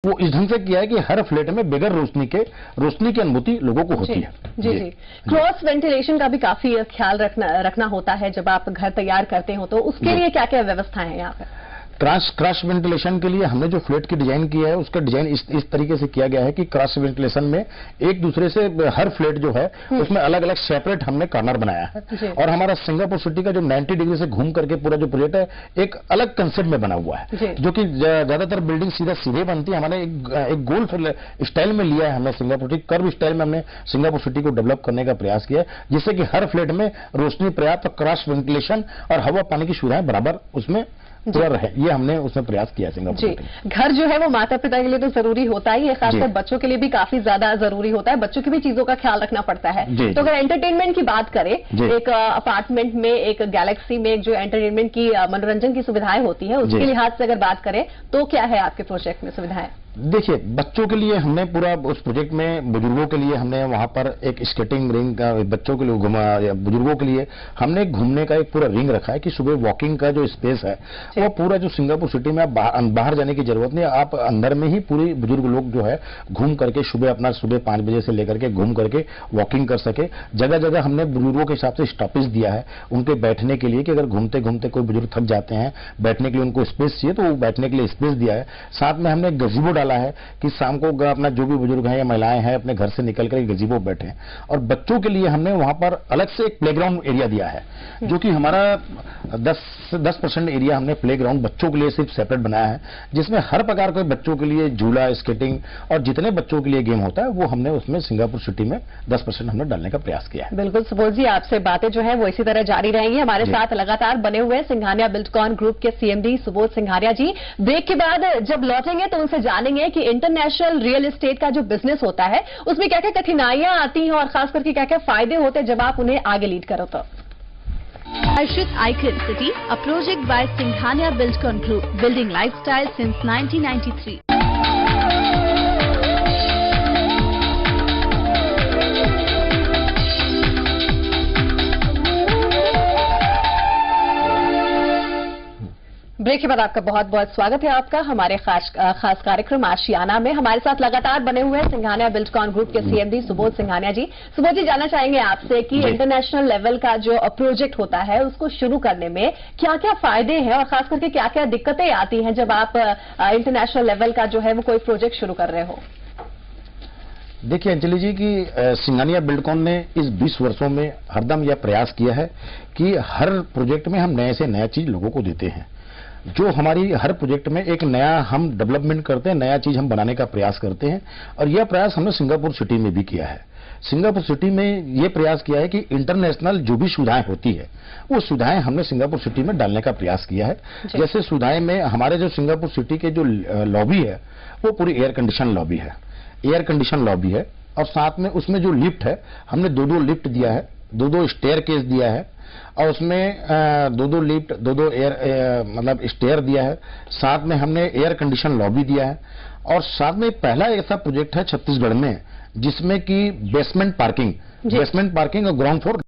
वो इस ढंग से किया है कि हर फ्लैट में बगैर रोशनी की अनुभूति लोगों को होती है। जी जी। क्रॉस वेंटिलेशन का भी काफी ख्याल रखना होता है जब आप घर तैयार करते हो, तो उसके लिए क्या क्या व्यवस्थाएं हैं यहाँ पर? क्रॉस वेंटिलेशन के लिए हमने जो फ्लैट की डिजाइन किया है उसका डिजाइन इस तरीके से किया गया है कि क्रॉस वेंटिलेशन में एक दूसरे से हर फ्लैट जो है उसमें अलग अलग सेपरेट हमने कॉर्नर बनाया है। और हमारा सिंगापुर सिटी का जो 90 डिग्री से घूम करके पूरा जो प्रोजेक्ट है एक अलग कंसेप्ट में बना हुआ है, जो कि ज्यादातर बिल्डिंग सीधे बनती है। हमारे एक गोल स्टाइल में लिया है हमने सिंगापुर सिटी, कर्व स्टाइल में हमने सिंगापुर सिटी को डेवलप करने का प्रयास किया है, जिससे कि हर फ्लैट में रोशनी पर्याप्त, क्रॉस वेंटिलेशन और हवा पानी की सुविधाएं बराबर उसमें पूरा रहे, ये हमने उसमें प्रयास किया सिंगापुर जी। घर जो है वो माता पिता के लिए तो जरूरी होता ही है, खासकर बच्चों के लिए भी काफी ज्यादा जरूरी होता है, बच्चों की भी चीजों का ख्याल रखना पड़ता है। तो अगर एंटरटेनमेंट की बात करें, एक अपार्टमेंट में, एक गैलेक्सी में एक जो एंटरटेनमेंट की मनोरंजन की सुविधाएं होती है उसके लिहाज से अगर बात करें तो क्या है आपके प्रोजेक्ट में सुविधाएं? देखिए, बच्चों के लिए हमने पूरा उस प्रोजेक्ट में, बुजुर्गों के लिए हमने वहां पर एक स्केटिंग रिंग का, बच्चों के लिए बुजुर्गों के लिए हमने घूमने का एक पूरा रिंग रखा है कि सुबह वॉकिंग का जो स्पेस है वो पूरा जो सिंगापुर सिटी में बाहर जाने की जरूरत नहीं, आप अंदर में ही पूरी बुजुर्ग लोग जो है घूम करके सुबह 5 बजे से लेकर के घूम करके वॉकिंग कर सके। जगह जगह हमने बुजुर्गों के हिसाब से स्टॉपेज दिया है उनके बैठने के लिए, कि अगर घूमते घूमते कोई बुजुर्ग थक जाते हैं, बैठने के लिए उनको स्पेस चाहिए तो वो बैठने के लिए स्पेस दिया है। साथ में हमने गजीबो डाला है कि शाम को अपना जो भी बुजुर्ग हैं या महिलाएं हैं अपने घर से निकल कर गजीबो बैठे। और बच्चों के लिए हमने वहां पर अलग से एक प्लेग्राउंड एरिया दिया है, जो कि हमारा 10% एरिया हमने प्लेग्राउंड बच्चों के लिए सिर्फ सेपरेट बनाया है, जिसमें हर प्रकार के बच्चों के लिए झूला, स्केटिंग और जितने बच्चों के लिए गेम होता है वो हमने उसमें सिंगापुर सिटी में 10% हमने डालने का प्रयास किया है। बिल्कुल सुबोध जी, आपसे बातें जो है वो इसी तरह जारी रहेंगी। हमारे साथ लगातार बने हुए सिंघानिया बिल्डकॉन ग्रुप के सीएमडी सुबोध सिंघानिया जी। ब्रेक के बाद जब लौटेंगे तो उनसे जानेंगे कि इंटरनेशनल रियल एस्टेट का जो बिजनेस होता है उसमें क्या क्या कठिनाइयां आती हैं और खास करके क्या क्या फायदे होते हैं जब आप उन्हें आगे लीड करो। तो Harshit Icon City, a project by Singhania Buildcon Group, building lifestyle since 1993. Break के बाद आपका बहुत बहुत स्वागत है आपका हमारे खास कार्यक्रम आशियाना में। हमारे साथ लगातार बने हुए हैं सिंघानिया बिल्डकॉन ग्रुप के सीएमडी सुबोध सिंघानिया जी। सुबोध जी, जानना चाहेंगे आपसे कि इंटरनेशनल लेवल का जो प्रोजेक्ट होता है उसको शुरू करने में क्या क्या फायदे हैं और खास करके क्या क्या दिक्कतें आती हैं जब आप इंटरनेशनल लेवल का जो है वो कोई प्रोजेक्ट शुरू कर रहे हो? देखिए अंजलि जी की सिंघानिया बिल्डकॉन ने इस 20 वर्षों में हरदम यह प्रयास किया है कि हर प्रोजेक्ट में हम नए से नया चीज लोगों को देते हैं। जो हमारी हर प्रोजेक्ट में एक नया हम डेवलपमेंट करते हैं, नया चीज हम बनाने का प्रयास करते हैं। और यह प्रयास हमने सिंगापुर सिटी में भी किया है। सिंगापुर सिटी में यह प्रयास किया है कि इंटरनेशनल जो भी सुविधाएं होती है वो सुविधाएं हमने सिंगापुर सिटी में डालने का प्रयास किया है। जैसे सुविधाएं में हमारे जो सिंगापुर सिटी के जो लॉबी है वो पूरी एयर कंडीशन लॉबी है, एयर कंडीशन लॉबी है। और साथ में उसमें जो लिफ्ट है हमने 2 लिफ्ट दिया है, 2 स्टेयर केस दिया है, और उसमें 2 लिफ्ट, 2 एयर मतलब स्टेयर दिया है। साथ में हमने एयर कंडीशन लॉबी दिया है। और साथ में पहला ऐसा प्रोजेक्ट है छत्तीसगढ़ में जिसमें कि बेसमेंट पार्किंग और ग्राउंड फ्लोर